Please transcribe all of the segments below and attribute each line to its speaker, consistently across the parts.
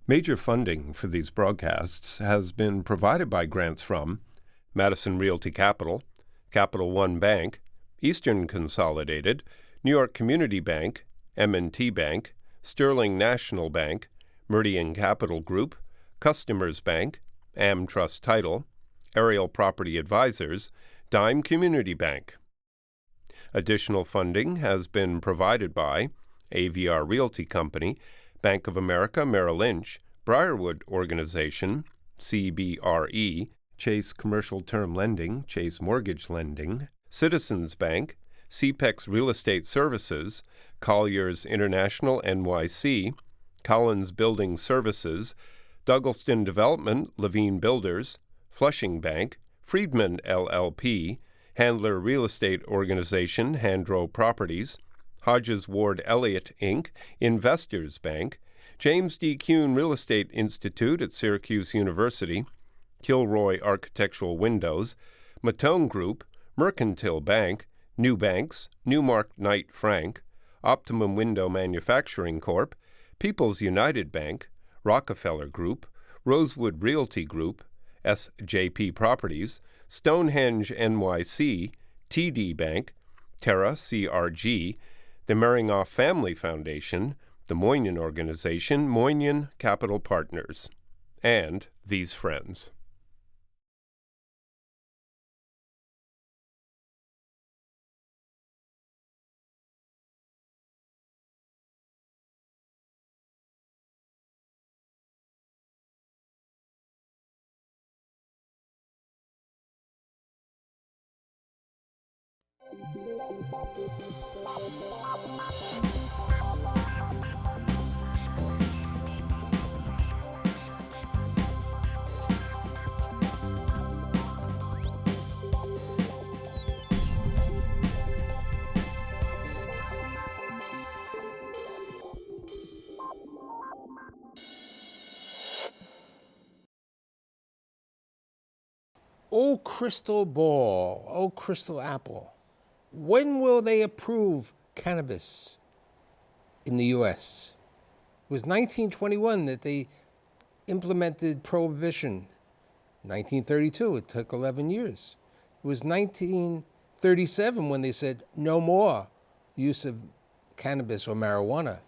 Speaker 1: Major funding for these broadcasts has been provided by grants from Madison Realty Capital, Capital One Bank, Eastern Consolidated, New York Community Bank, M&T Bank, Sterling National Bank, Meridian Capital Group, Customers Bank, AmTrust Title, Ariel Property Advisors, Dime Community Bank. Additional funding has been provided by AVR Realty Company, Bank of America Merrill Lynch, Briarwood Organization, CBRE, Chase Commercial Term Lending, Chase Mortgage Lending, Citizens Bank, CPEX Real Estate Services, Colliers International NYC, Collins Building Services, Douglaston Development, Levine Builders, Flushing Bank, Friedman LLP, Handler Real Estate Organization, Handro Properties, Hodges Ward Elliott, Inc., Investors Bank, James D. Kuhn Real Estate Institute at Syracuse University, Kilroy Architectural Windows, Matone Group, Mercantile Bank, New Banks, Newmark Knight Frank, Optimum Window Manufacturing Corp., People's United Bank, Rockefeller Group, Rosewood Realty Group, SJP Properties, Stonehenge NYC, TD Bank, Terra CRG, the Meringoff Family Foundation, the Moynihan Organization, Moynihan Capital Partners, and these friends.
Speaker 2: Oh, crystal ball, oh, crystal apple. When will they approve cannabis in the U.S.? It was 1921 that they implemented prohibition. 1932, it took 11 years. It was 1937 when they said no more use of cannabis or marijuana.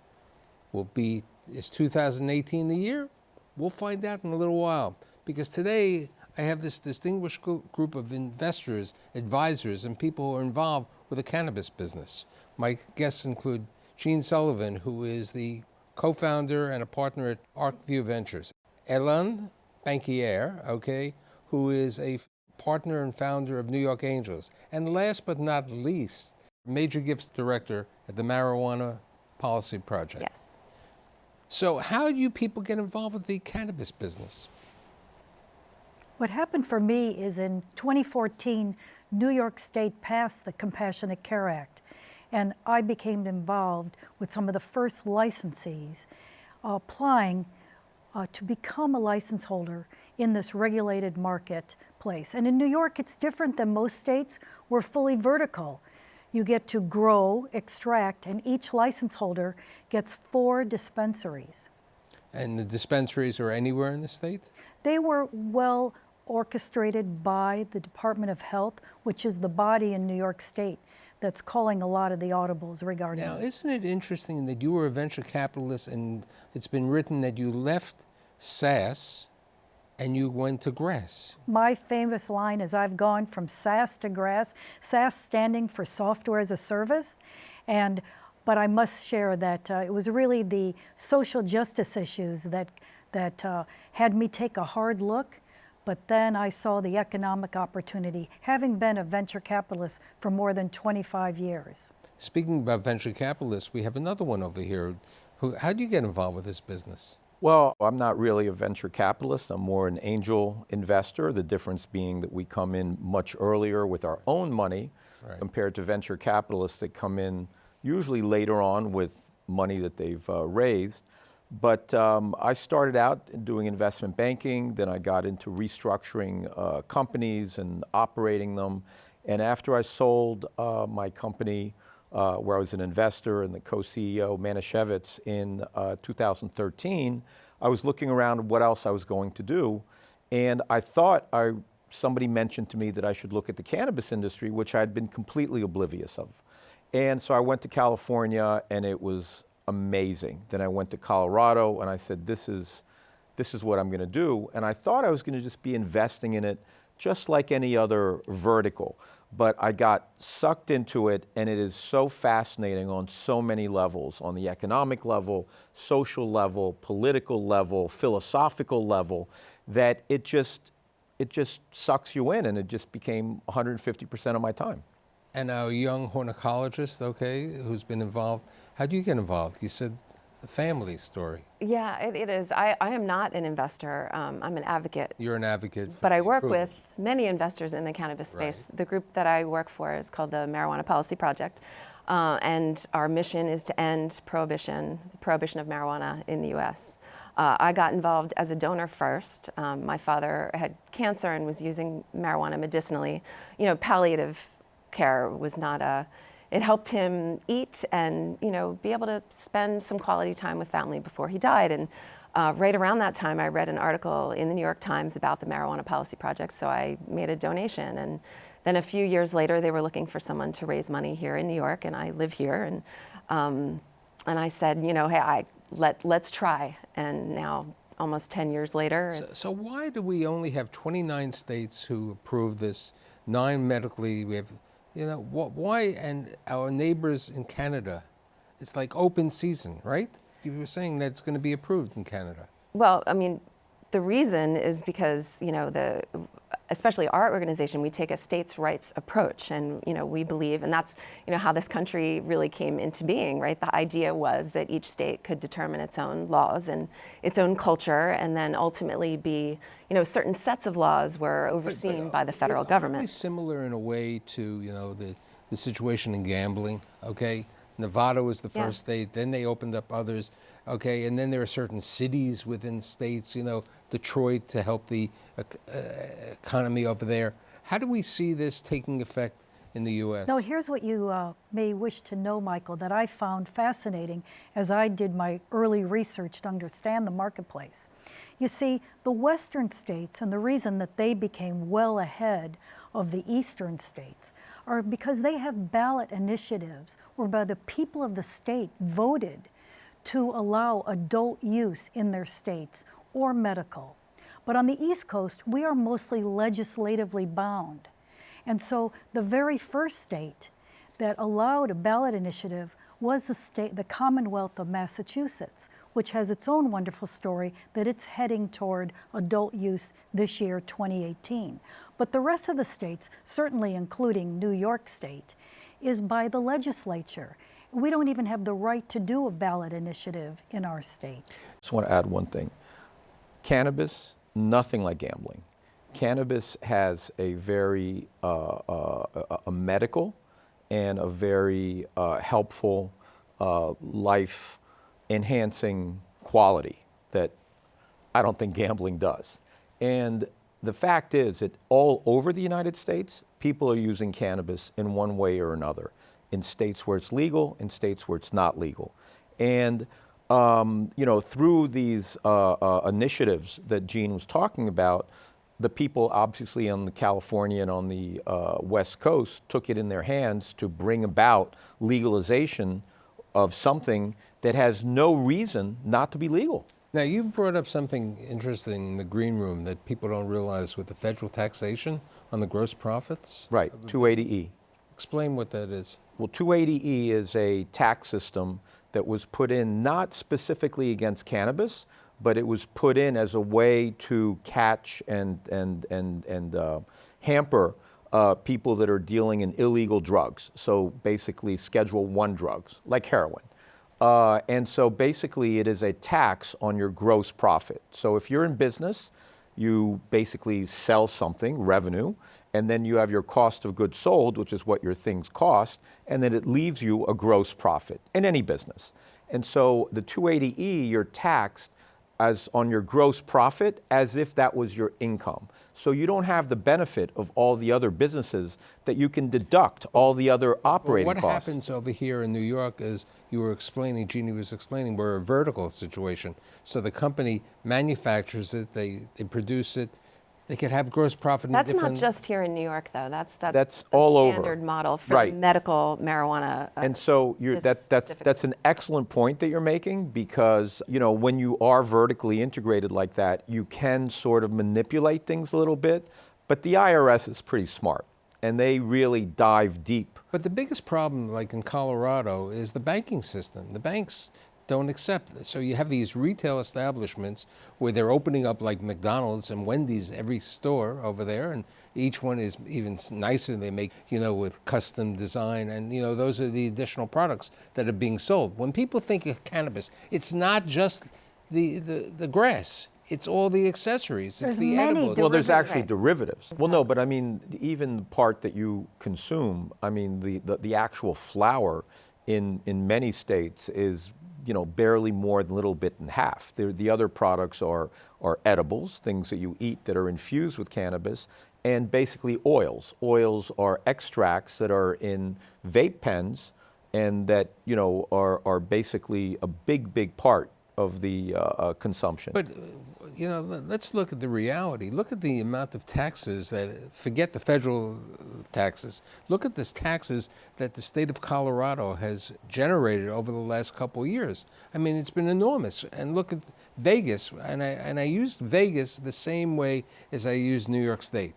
Speaker 2: Is 2018 the year? We'll find out in a little while, because today I have this distinguished group of investors, advisors, and people who are involved with the cannabis business. My guests include Gene Sullivan, who is the co-founder and a partner at Arcview Ventures. Elan Bankier, who is a partner and founder of New York Angels. And last but not least, Major Gifts Director at the Marijuana Policy Project.
Speaker 3: Yes.
Speaker 2: So how do you people get involved with the cannabis business?
Speaker 3: What happened for me is in 2014, New York State passed the Compassionate Care Act, and I became involved with some of the first licensees applying to become a license holder in this regulated marketplace. And in New York, it's different than most states. We're fully vertical. You get to grow, extract, and each license holder gets 4 dispensaries.
Speaker 2: And the dispensaries are anywhere in the state?
Speaker 3: They were well orchestrated by the Department of Health, which is the body in New York State that's calling a lot of the audibles regarding
Speaker 2: Now,
Speaker 3: it.
Speaker 2: isn't it interesting that you were a venture capitalist, and it's been written that you left SAS and you went to GRASS?
Speaker 3: My famous line is, I've gone from SAS to GRASS, SAS standing for Software as a Service, but I must share that it was really the social justice issues that had me take a hard look. But then I saw the economic opportunity, having been a venture capitalist for more than 25 years.
Speaker 2: Speaking about venture capitalists, we have another one over here. How do you get involved with this business?
Speaker 4: Well, I'm not really a venture capitalist. I'm more an angel investor, the difference being that we come in much earlier with our own money compared to venture capitalists that come in usually later on with money that they've raised. But I started out doing investment banking, then I got into restructuring companies and operating them. And after I sold my company, where I was an investor and the co-CEO, Manischewitz, in 2013, I was looking around at what else I was going to do, and I thought somebody mentioned to me that I should look at the cannabis industry, which I'd been completely oblivious of. And so I went to California, and it was amazing. Then I went to Colorado, and I said, this is what I'm going to do. And I thought I was going to just be investing in it just like any other vertical. But I got sucked into it, and it is so fascinating on so many levels, on the economic level, social level, political level, philosophical level, that it just sucks you in, and it just became 150% of my time.
Speaker 2: And a young horticulturist, okay, who's been involved. How do you get involved? You said a family story.
Speaker 5: Yeah, it is. I am not an investor. I'm an advocate.
Speaker 2: You're an advocate.
Speaker 5: But I work with many investors in the cannabis space. Right. The group that I work for is called the Marijuana Policy Project. And our mission is to end the prohibition of marijuana in the U.S. I got involved as a donor first. My father had cancer and was using marijuana medicinally. You know, palliative care was not it helped him eat and, you know, be able to spend some quality time with family before he died. And right around that time, I read an article in the New York Times about the Marijuana Policy Project, so I made a donation. And then a few years later, they were looking for someone to raise money here in New York, and I live here. And I said, you know, hey, let's try. And now, almost 10 years later.
Speaker 2: So why do we only have 29 states who approve this, 9 medically? We have, you know, why? And our neighbors in Canada, it's like open season, right? You were saying that it's going to be approved in Canada.
Speaker 5: Well, I mean, the reason is because, you know, especially our organization, we take a states' rights approach, and, you know, we believe, and that's, you know, how this country really came into being, right? The idea was that each state could determine its own laws and its own culture, and then ultimately be, you know, certain sets of laws were overseen by the federal government.
Speaker 2: It's similar in a way to, you know, the situation in gambling, okay? Nevada was the first state, then they opened up others, okay, and then there are certain cities within states, you know, Detroit to help the economy over there. How do we see this taking effect in the U.S.?
Speaker 3: No, here's what you may wish to know, Michael, that I found fascinating as I did my early research to understand the marketplace. You see, the western states, and the reason that they became well ahead of the eastern states, are because they have ballot initiatives whereby the people of the state voted to allow adult use in their states or medical. But on the East Coast, we are mostly legislatively bound. And so the very first state that allowed a ballot initiative was the Commonwealth of Massachusetts, which has its own wonderful story that it's heading toward adult use this year, 2018. But the rest of the states, certainly including New York State, is by the legislature. We don't even have the right to do a ballot initiative in our state.
Speaker 4: Just want to add one thing. Cannabis, nothing like gambling. Cannabis has a very a medical and a very helpful life-enhancing quality that I don't think gambling does. And the fact is that all over the United States, people are using cannabis in one way or another, in states where it's legal, in states where it's not legal. And you know, through these initiatives that Gene was talking about, the people obviously on the California and on the West Coast took it in their hands to bring about legalization of something that has no reason not to be legal.
Speaker 2: Now, you brought up something interesting in the green room that people don't realize with the federal taxation on the gross profits.
Speaker 4: Right, 280E.
Speaker 2: Explain what that is.
Speaker 4: Well, 280E is a tax system that was put in not specifically against cannabis, but it was put in as a way to catch and hamper people that are dealing in illegal drugs. So basically Schedule I drugs, like heroin. And so basically it is a tax on your gross profit. So if you're in business, you basically sell something, revenue, and then you have your cost of goods sold, which is what your things cost, and then it leaves you a gross profit in any business. And so the 280E, you're taxed as on your gross profit as if that was your income. So you don't have the benefit of all the other businesses that you can deduct all the other operating costs.
Speaker 2: What happens over here in New York is, you were explaining, Jeannie was explaining, we're a vertical situation. So the company manufactures it, they produce it, they could have gross profit in
Speaker 5: That's
Speaker 2: different...
Speaker 5: not just here in New York, though. That's
Speaker 4: all over.
Speaker 5: Standard model for
Speaker 4: Right.
Speaker 5: medical marijuana.
Speaker 4: And so that's an excellent point that you're making, because when you are vertically integrated like that, you can sort of manipulate things a little bit. But the IRS is pretty smart, and they really dive deep.
Speaker 2: But the biggest problem, like in Colorado, is the banking system. The banks don't accept it. So you have these retail establishments where they're opening up like McDonald's and Wendy's, every store over there, and each one is even nicer. They make, with custom design, and those are the additional products that are being sold. When people think of cannabis, it's not just the grass. It's all the accessories.
Speaker 3: There's
Speaker 2: it's the
Speaker 3: many
Speaker 2: edibles.
Speaker 4: Well, there's actually
Speaker 5: Right.
Speaker 4: derivatives. Well, no, but I mean, even the part that you consume, I mean, the actual flower in many states is barely more than a little bit in half. The other products are edibles, things that you eat that are infused with cannabis, and basically oils. Oils are extracts that are in vape pens, and that are basically a big part of the consumption.
Speaker 2: But, let's look at the reality. Look at the amount of taxes forget the federal taxes. Look at the taxes that the state of Colorado has generated over the last couple of years. I mean, it's been enormous. And look at Vegas, and I used Vegas the same way as I used New York State.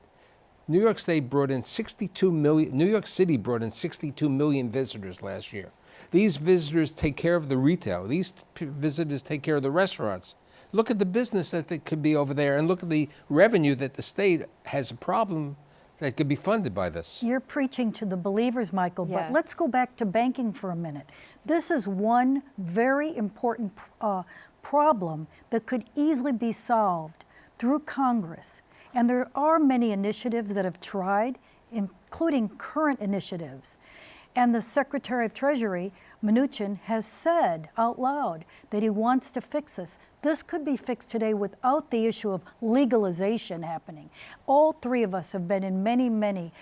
Speaker 2: New York State brought in 62 million, New York City brought in 62 million visitors last year. These visitors take care of the retail. These visitors take care of the restaurants. Look at the business that could be over there, and look at the revenue that the state has a problem that could be funded by this.
Speaker 3: You're preaching to the believers, Michael,
Speaker 5: Yes.
Speaker 3: but let's go back to banking for a minute. This is one very important problem that could easily be solved through Congress. And there are many initiatives that have tried, including current initiatives. And the Secretary of Treasury, Mnuchin, has said out loud that he wants to fix this. This could be fixed today without the issue of legalization happening. All three of us have been in many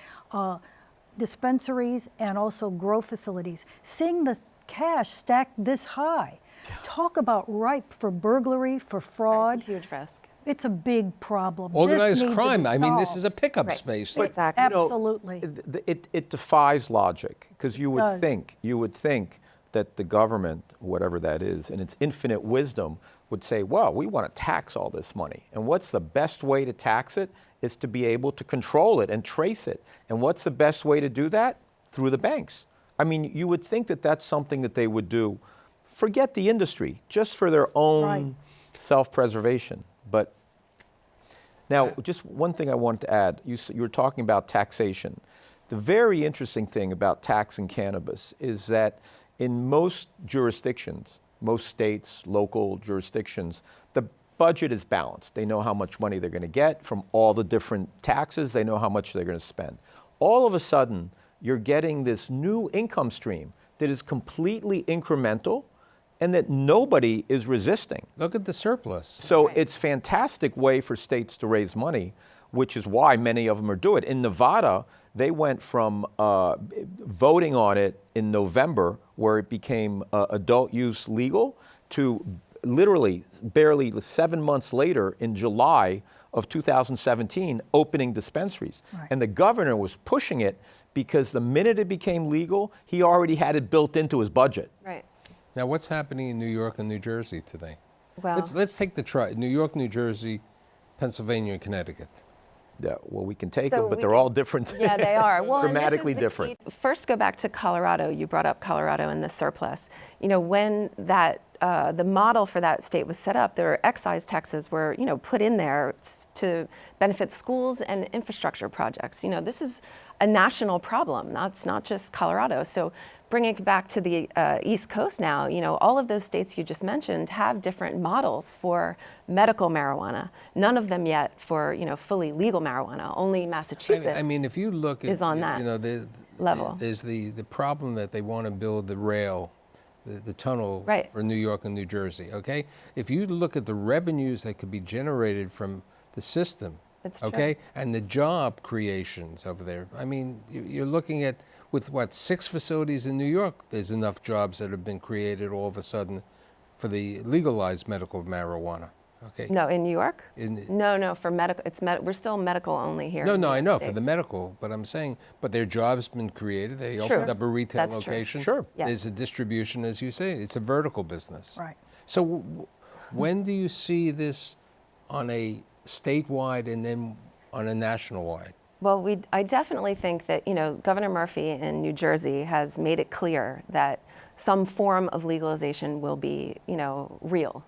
Speaker 3: dispensaries and also grow facilities. Seeing the cash stacked this high, talk about ripe for burglary, for fraud.
Speaker 5: It's a huge risk.
Speaker 3: It's a big problem.
Speaker 2: Organized
Speaker 3: This needs to
Speaker 2: crime.
Speaker 3: be
Speaker 2: I mean, this is a
Speaker 3: solved.
Speaker 2: pickup
Speaker 5: Right.
Speaker 2: space.
Speaker 5: Exactly.
Speaker 3: Absolutely.
Speaker 4: It defies logic, because you
Speaker 3: does.
Speaker 4: would think that the government, whatever that is, in its infinite wisdom, would say, well, we want to tax all this money. And what's the best way to tax it? Is to be able to control it and trace it. And what's the best way to do that? Through the banks. I mean, you would think that that's something that they would do. Forget the industry, just for their own
Speaker 3: Right.
Speaker 4: self-preservation. But now, just one thing I wanted to add. You were talking about taxation. The very interesting thing about taxing cannabis is that in most jurisdictions, most states, local jurisdictions, the budget is balanced. They know how much money they're going to get from all the different taxes. They know how much they're going to spend. All of a sudden, you're getting this new income stream that is completely incremental and that nobody is resisting.
Speaker 2: Look at the surplus.
Speaker 4: So
Speaker 5: Right.
Speaker 4: it's a fantastic way for states to raise money, which is why many of them are doing it. In Nevada, they went from voting on it in November, where it became adult use legal, to literally barely 7 months later in July of 2017, opening dispensaries.
Speaker 3: Right.
Speaker 4: And the governor was pushing it because the minute it became legal, he already had it built into his budget.
Speaker 5: Right.
Speaker 2: Now, what's happening in New York and New Jersey today?
Speaker 5: Well,
Speaker 2: Let's take the New York, New Jersey, Pennsylvania, and Connecticut.
Speaker 4: Yeah, well, we can take
Speaker 5: So
Speaker 4: them, but
Speaker 5: we
Speaker 4: they're
Speaker 5: can-
Speaker 4: all different.
Speaker 5: Yeah, they are. Well, and this is
Speaker 4: dramatically
Speaker 5: the
Speaker 4: different.
Speaker 5: key. First, go back to Colorado. You brought up Colorado and the surplus. When the model for that state was set up, their excise taxes were, put in there to benefit schools and infrastructure projects. This is a national problem. That's not just Colorado. So bringing it back to the East Coast now, all of those states you just mentioned have different models for medical marijuana. None of them yet for, fully legal marijuana. Only Massachusetts.
Speaker 2: I mean, if you look at
Speaker 5: is on that
Speaker 2: the
Speaker 5: level.
Speaker 2: there's the problem that they want to build the rail the tunnel
Speaker 5: Right.
Speaker 2: for New York and New Jersey, okay? If you look at the revenues that could be generated from the system,
Speaker 5: It's true.
Speaker 2: okay, and the job creations over there, I mean, you're looking at, with what, 6 facilities in New York, there's enough jobs that have been created all of a sudden for the legalized medical marijuana, okay?
Speaker 5: No, in New York?
Speaker 2: In-
Speaker 5: No, for medical, we're still medical only here.
Speaker 2: No,
Speaker 5: in New
Speaker 2: I
Speaker 5: York
Speaker 2: know,
Speaker 5: State.
Speaker 2: for the medical, but I'm saying, but their jobs been created, they
Speaker 5: True.
Speaker 2: opened up a retail
Speaker 5: That's true.
Speaker 2: location.
Speaker 4: Sure.
Speaker 5: Yes.
Speaker 2: There's a distribution, as you say, it's a vertical business.
Speaker 3: Right.
Speaker 2: So when do you see this on a statewide and then on a national wide?
Speaker 5: Well, I definitely think that, Governor Murphy in New Jersey has made it clear that some form of legalization will be,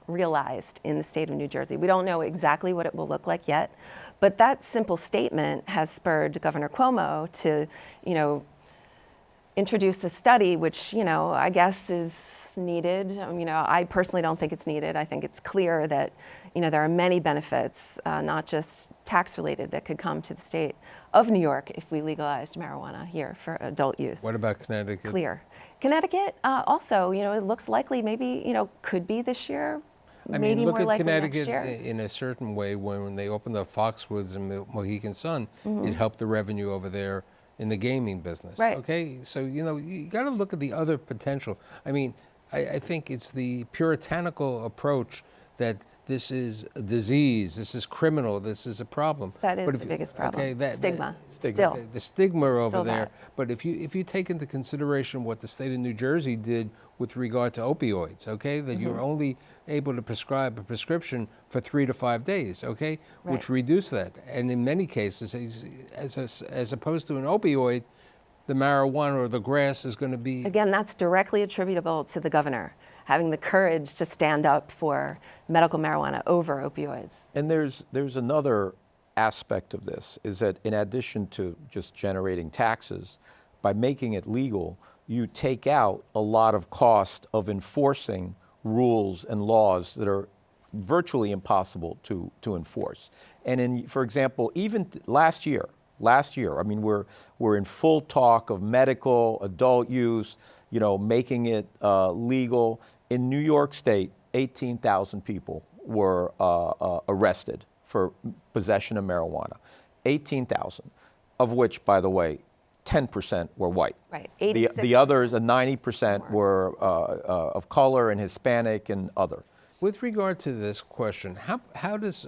Speaker 5: realized in the state of New Jersey. We don't know exactly what it will look like yet, but that simple statement has spurred Governor Cuomo to, introduce a study, which, I guess is needed. I personally don't think it's needed. I think it's clear that, there are many benefits, not just tax-related, that could come to the state of New York if we legalized marijuana here for adult use.
Speaker 2: What about Connecticut?
Speaker 5: Clear. Connecticut also, it looks likely maybe, could be this year.
Speaker 2: I
Speaker 5: maybe
Speaker 2: mean, look
Speaker 5: more
Speaker 2: at
Speaker 5: likely
Speaker 2: Connecticut
Speaker 5: next year.
Speaker 2: in a certain way. When they opened up Foxwoods and Mohegan Sun, it helped the revenue over there in the gaming business.
Speaker 5: Right.
Speaker 2: Okay, so you got to look at the other potential. I mean, I think it's the puritanical approach that this is a disease, this is criminal, this is a problem.
Speaker 5: That is
Speaker 2: But if
Speaker 5: the
Speaker 2: you-
Speaker 5: biggest problem.
Speaker 2: Okay,
Speaker 5: Stigma. Still.
Speaker 2: Okay, the stigma over
Speaker 5: Still
Speaker 2: there.
Speaker 5: that.
Speaker 2: But if you take into consideration what the state of New Jersey did with regard to opioids, okay, that you're only able to prescribe a prescription for 3 to 5 days, okay, which
Speaker 5: Right.
Speaker 2: reduced that. And in many cases, as opposed to an opioid, the marijuana or the grass is going to be.
Speaker 5: Again, that's directly attributable to the governor having the courage to stand up for medical marijuana over opioids.
Speaker 4: And there's another aspect of this, is that in addition to just generating taxes, by making it legal, you take out a lot of cost of enforcing rules and laws that are virtually impossible to enforce. And for example, even last year, I mean, we're in full talk of medical, adult use, making it legal. In New York State, 18,000 people were arrested for possession of marijuana. 18,000, of which, by the way, 10% were white.
Speaker 5: Right.
Speaker 4: The others, 90% were of color and Hispanic and other.
Speaker 2: With regard to this question, how does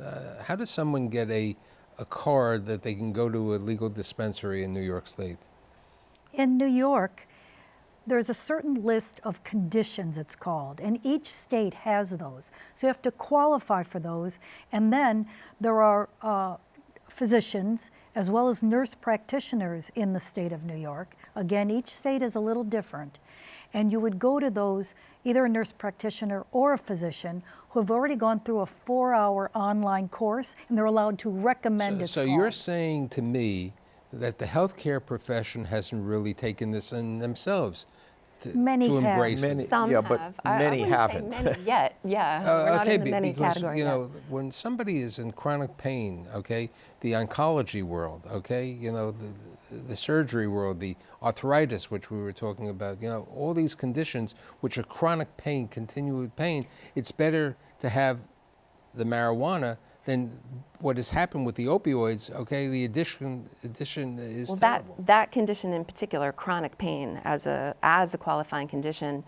Speaker 2: someone get a card that they can go to a legal dispensary in New York State?
Speaker 3: In New York, there's a certain list of conditions, it's called, and each state has those. So you have to qualify for those, and then there are physicians as well as nurse practitioners in the state of New York. Again, each state is a little different. And you would go to those, either a nurse practitioner or a physician, who have already gone through a 4-hour online course, and they're allowed to recommend a
Speaker 2: So you're saying to me that the healthcare profession hasn't really taken this in themselves to
Speaker 3: Many have.
Speaker 2: embrace it.
Speaker 5: Some
Speaker 4: yeah,
Speaker 5: have.
Speaker 4: but many
Speaker 5: I wouldn't
Speaker 4: haven't.
Speaker 5: say many yet. Yeah, we're not in the many
Speaker 2: because
Speaker 5: category yet.
Speaker 2: when somebody is in chronic pain, okay, the oncology world, okay, the surgery world, the arthritis, which we were talking about, all these conditions which are chronic pain, continuous pain, it's better to have the marijuana than what has happened with the opioids. Okay, the addition is
Speaker 5: Well,
Speaker 2: terrible.
Speaker 5: that condition in particular, chronic pain, as a qualifying condition,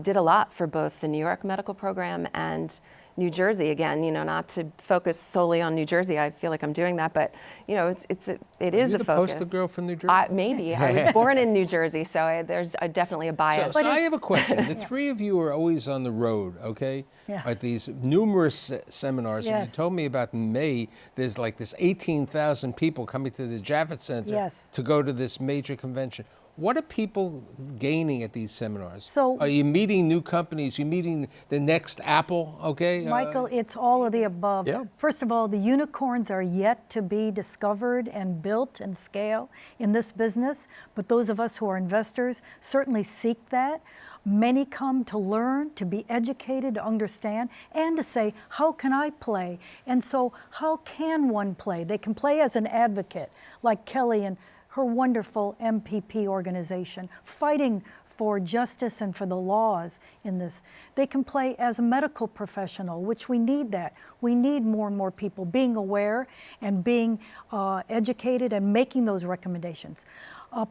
Speaker 5: did a lot for both the New York medical program and New Jersey. Again, not to focus solely on New Jersey. I feel like I'm doing that, but it is
Speaker 2: Are
Speaker 5: a
Speaker 2: you the
Speaker 5: focus.
Speaker 2: poster girl from New Jersey?
Speaker 5: Maybe I was born in New Jersey, so there's definitely a bias.
Speaker 2: So I have a question. The three of you are always on the road, okay?
Speaker 3: Yes.
Speaker 2: At these numerous seminars. And you
Speaker 3: Yes.
Speaker 2: told me about in May, there's like this 18,000 people coming to the Javits Center
Speaker 3: Yes.
Speaker 2: to go to this major convention. What are people gaining at these seminars?
Speaker 3: So-
Speaker 2: are you meeting new companies? You meeting the next Apple, okay?
Speaker 3: Michael, it's all of the above.
Speaker 4: Yeah.
Speaker 3: First of all, the unicorns are yet to be discovered and built and scale in this business, but those of us who are investors certainly seek that. Many come to learn, to be educated, to understand, and to say, how can I play? And so how can one play? They can play as an advocate, like Kelly and her wonderful MPP organization, fighting for justice and for the laws in this. They can play as a medical professional, which we need that. We need more and more people being aware and being educated and making those recommendations.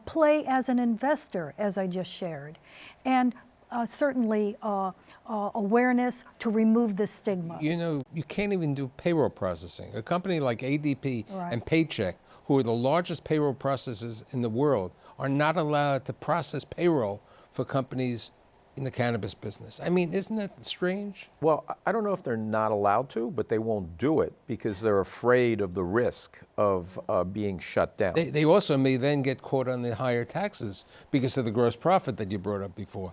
Speaker 3: Play as an investor, as I just shared, and certainly awareness to remove the stigma.
Speaker 2: You know, you can't even do payroll processing. A company like ADP and Paycheck, who are the largest payroll processors in the world, are not allowed to process payroll for companies in the cannabis business. I mean, isn't that strange?
Speaker 4: Well, I don't know if they're not allowed to, but they won't do it because they're afraid of the risk of being shut down.
Speaker 2: They also may then get caught on the higher taxes because of the gross profit that you brought up before.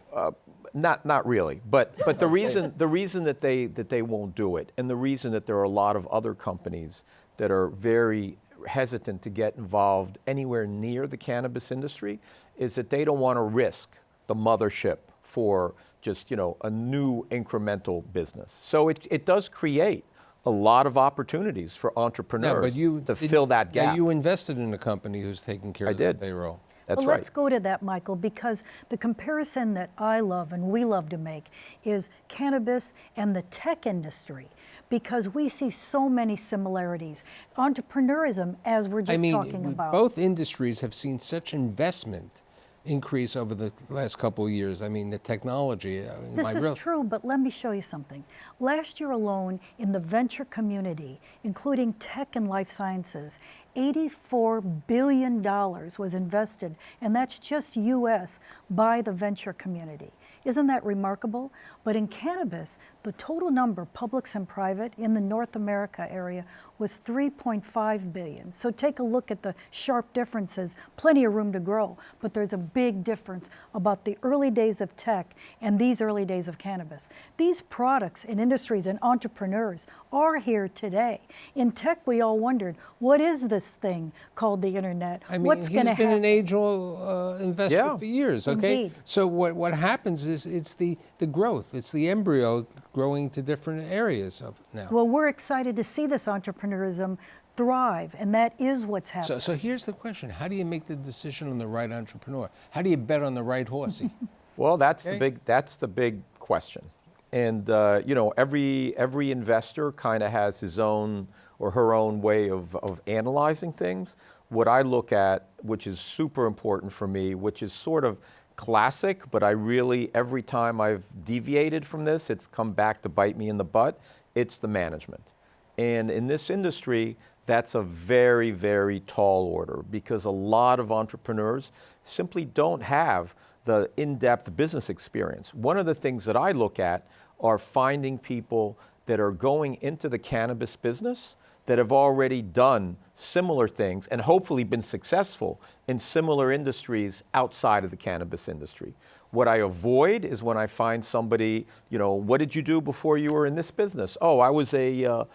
Speaker 4: Not really, but the reason that they won't do it, and the reason that there are a lot of other companies that are very hesitant to get involved anywhere near the cannabis industry, is that they don't want to risk the mothership for just, you know, a new incremental business. So it does create a lot of opportunities for entrepreneurs to fill that gap.
Speaker 2: Yeah, you invested in a company who's taking care of the payroll.
Speaker 4: That's
Speaker 3: well,
Speaker 4: right.
Speaker 3: Let's go to that, Michael, because the comparison that I love and we love to make is cannabis and the tech industry, because we see so many similarities. Entrepreneurism, as we're just talking about.
Speaker 2: Both industries have seen such investment increase over the last couple of years. I mean, the technology.
Speaker 3: This is true, but let me show you something. Last year alone, in the venture community, including tech and life sciences, $84 billion was invested, and that's just U.S., by the venture community. Isn't that remarkable? But in cannabis, the total number, publics and private, in the North America area was 3.5 billion. So take a look at the sharp differences, plenty of room to grow, but there's a big difference about the early days of tech and these early days of cannabis. These products and industries and entrepreneurs are here today. In tech, we all wondered, what is this thing called the internet?
Speaker 2: I mean,
Speaker 3: what's going to happen?
Speaker 2: He's been an angel investor for years, okay?
Speaker 3: Indeed.
Speaker 2: So what happens is it's the growth, it's the embryo growing to different areas of it now.
Speaker 3: Well, we're excited to see this entrepreneurism thrive, and that is what's happening.
Speaker 2: So here's the question. How do you make the decision on the right entrepreneur? How do you bet on the right horsey?
Speaker 4: Well, that's the big question. And you know, every investor kind of has his own or her own way of analyzing things. What I look at, which is super important for me, which is sort of classic, but I really, every time I've deviated from this, it's come back to bite me in the butt, it's the management. And in this industry, that's a very, very tall order, because a lot of entrepreneurs simply don't have the in-depth business experience. One of the things that I look at are finding people that are going into the cannabis business that have already done similar things and hopefully been successful in similar industries outside of the cannabis industry. What I avoid is when I find somebody, you know, what did you do before you were in this business? Oh, I was a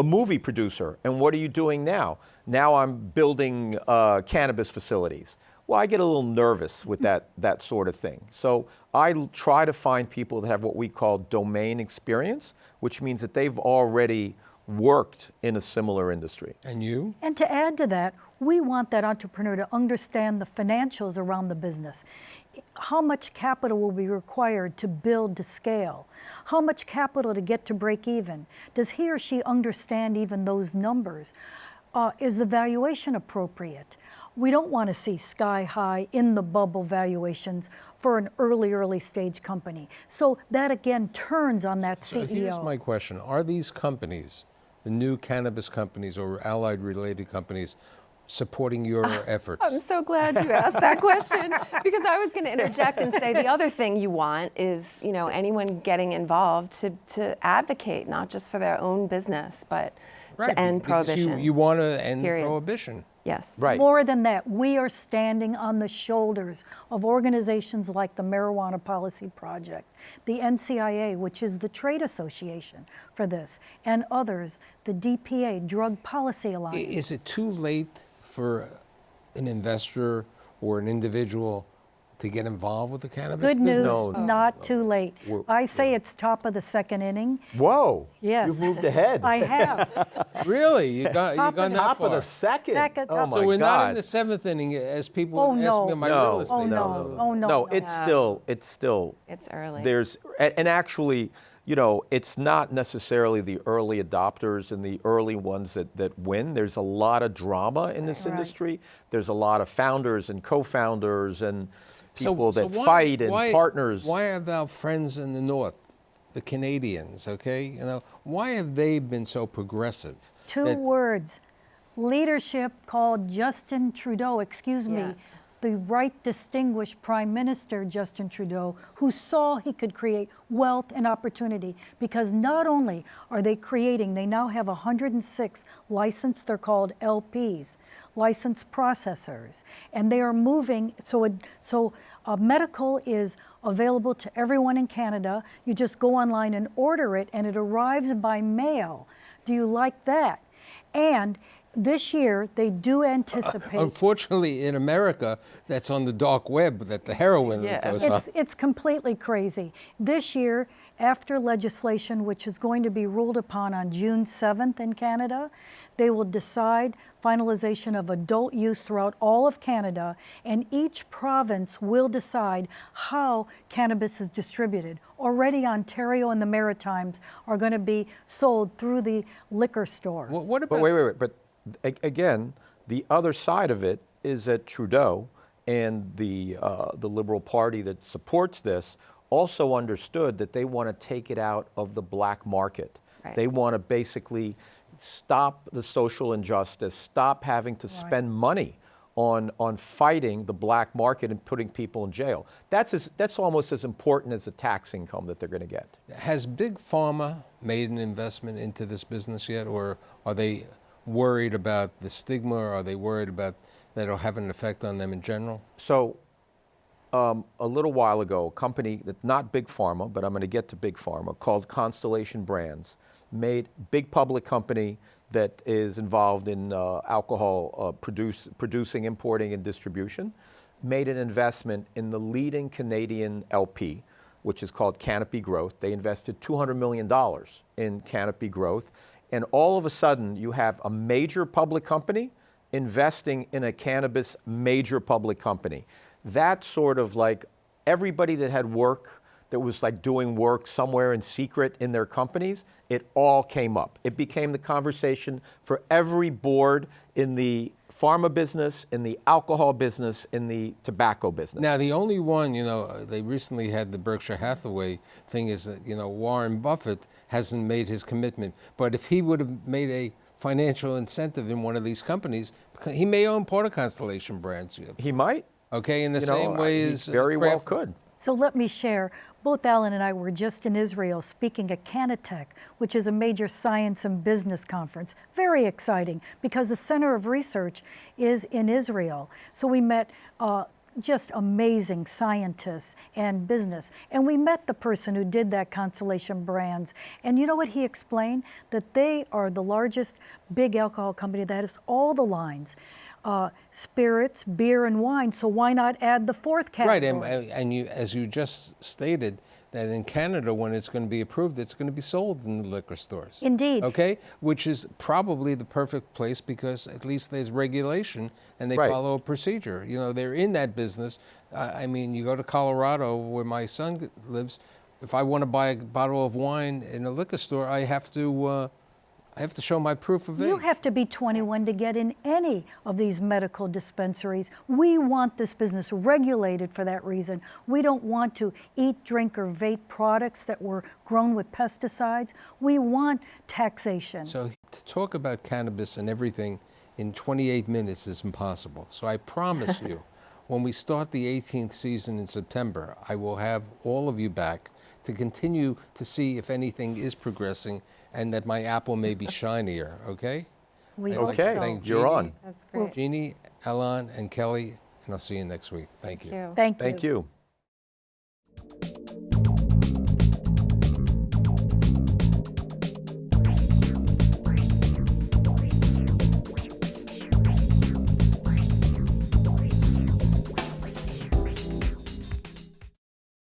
Speaker 4: movie producer. And what are you doing now? Now I'm building cannabis facilities. Well, I get a little nervous with that sort of thing. So I try to find people that have what we call domain experience, which means that they've already worked in a similar industry.
Speaker 2: And you?
Speaker 3: And to add to that, we want that entrepreneur to understand the financials around the business. How much capital will be required to build to scale? How much capital to get to break even? Does he or she understand even those numbers? Is the valuation appropriate? We don't want to see sky high in the bubble valuations for an early stage company. So that again turns on that CEO.
Speaker 2: So here's my question. Are these companies, the new cannabis companies or allied related companies, supporting your efforts?
Speaker 5: I'm so glad you asked that question, because I was going to interject and say the other thing you want is, you know, anyone getting involved to advocate not just for their own business, but to end prohibition.
Speaker 2: You want to end
Speaker 5: Period.
Speaker 2: prohibition.
Speaker 5: Yes.
Speaker 4: Right.
Speaker 3: More than that, we are standing on the shoulders of organizations like the Marijuana Policy Project, the NCIA, which is the trade association for this, and others, the DPA, Drug Policy Alliance.
Speaker 2: Is it too late for an investor or an individual to get involved with the cannabis
Speaker 3: Good news,
Speaker 2: business?
Speaker 3: not too late. I say it's top of the second inning.
Speaker 4: Whoa.
Speaker 3: Yes.
Speaker 4: You've moved ahead.
Speaker 3: I have.
Speaker 2: Really? You gone that
Speaker 4: Top
Speaker 2: far?
Speaker 4: of the second.
Speaker 3: Second,
Speaker 4: Oh
Speaker 3: top
Speaker 4: my
Speaker 2: So we're
Speaker 4: God.
Speaker 2: not in the seventh inning, as people
Speaker 3: Oh,
Speaker 2: ask me
Speaker 3: no.
Speaker 2: on my real estate.
Speaker 3: Oh, no. Oh, no.
Speaker 4: No, it's still,
Speaker 5: It's early.
Speaker 4: and actually, you know, it's not necessarily the early adopters and the early ones that win. There's a lot of drama in this industry. There's a lot of founders and co-founders and people that fight and partners.
Speaker 2: Why have our friends in the North, the Canadians, okay, you know, why have they been so progressive?
Speaker 3: Two words, leadership called Justin Trudeau, the right distinguished Prime Minister Justin Trudeau, who saw he could create wealth and opportunity, because not only are they creating, they now have 106 licensed, they're called LPs, licensed processors, and they are moving, so medical is available to everyone in Canada. You just go online and order it, and it arrives by mail. Do you like that? And this year, they do anticipate.
Speaker 2: Unfortunately, in America, that's on the dark web, that the heroin goes on.
Speaker 3: It's completely crazy. This year, after legislation, which is going to be ruled upon on June 7th in Canada, they will decide finalization of adult use throughout all of Canada, and each province will decide how cannabis is distributed. Already Ontario and the Maritimes are going to be sold through the liquor stores.
Speaker 2: What about?
Speaker 4: But wait. But again, the other side of it is that Trudeau and the Liberal Party that supports this also understood that they want to take it out of the black market.
Speaker 5: Right.
Speaker 4: They want to basically stop the social injustice, stop having to spend money on fighting the black market and putting people in jail. That's almost as important as the tax income that they're going to get.
Speaker 2: Has Big Pharma made an investment into this business yet, or are they worried about the stigma, or are they worried about that it'll have an effect on them in general?
Speaker 4: So a little while ago, a company that's not Big Pharma, but I'm going to get to Big Pharma, called Constellation Brands, made big public company that is involved in alcohol producing, importing, and distribution, made an investment in the leading Canadian LP, which is called Canopy Growth. They invested $200 million in Canopy Growth. And all of a sudden, you have a major public company investing in a cannabis major public company. That's sort of like everybody that had work, that was like doing work somewhere in secret in their companies, it all came up. It became the conversation for every board in the pharma business, in the alcohol business, in the tobacco business.
Speaker 2: Now, the only one, you know, they recently had the Berkshire Hathaway thing is that, you know, Warren Buffett hasn't made his commitment. But if he would have made a financial incentive in one of these companies, he may own part of Constellation Brands.
Speaker 4: He might.
Speaker 2: Okay, in the same way
Speaker 4: he
Speaker 2: as
Speaker 4: very well could.
Speaker 3: So let me share, both Alan and I were just in Israel speaking at Canatech, which is a major science and business conference. Very exciting, because the center of research is in Israel. So we met just amazing scientists and business. And we met the person who did that Constellation Brands. And you know what he explained? That they are the largest big alcohol company that has all the lines. Spirits, beer, and wine. So why not add the fourth category?
Speaker 2: Right, and you, as you just stated, that in Canada, when it's going to be approved, it's going to be sold in the liquor stores.
Speaker 3: Indeed.
Speaker 2: Okay, which is probably the perfect place, because at least there's regulation and they follow a procedure. You know, they're in that business. I mean, you go to Colorado, where my son lives. If I want to buy a bottle of wine in a liquor store, I have to show my proof of age.
Speaker 3: You have to be 21 to get in any of these medical dispensaries. We want this business regulated for that reason. We don't want to eat, drink, or vape products that were grown with pesticides. We want taxation.
Speaker 2: So to talk about cannabis and everything in 28 minutes is impossible. So I promise you, when we start the 18th season in September, I will have all of you back to continue to see if anything is progressing and that my apple may be shinier, okay?
Speaker 3: We
Speaker 2: I'd
Speaker 3: hope
Speaker 2: like to
Speaker 3: so.
Speaker 2: thank
Speaker 4: You're
Speaker 2: Jeannie,
Speaker 4: on.
Speaker 5: That's great.
Speaker 2: Jeannie, Alan, and Kelly, and I'll see you next week. Thank you.
Speaker 3: Thank you.
Speaker 4: Thank you.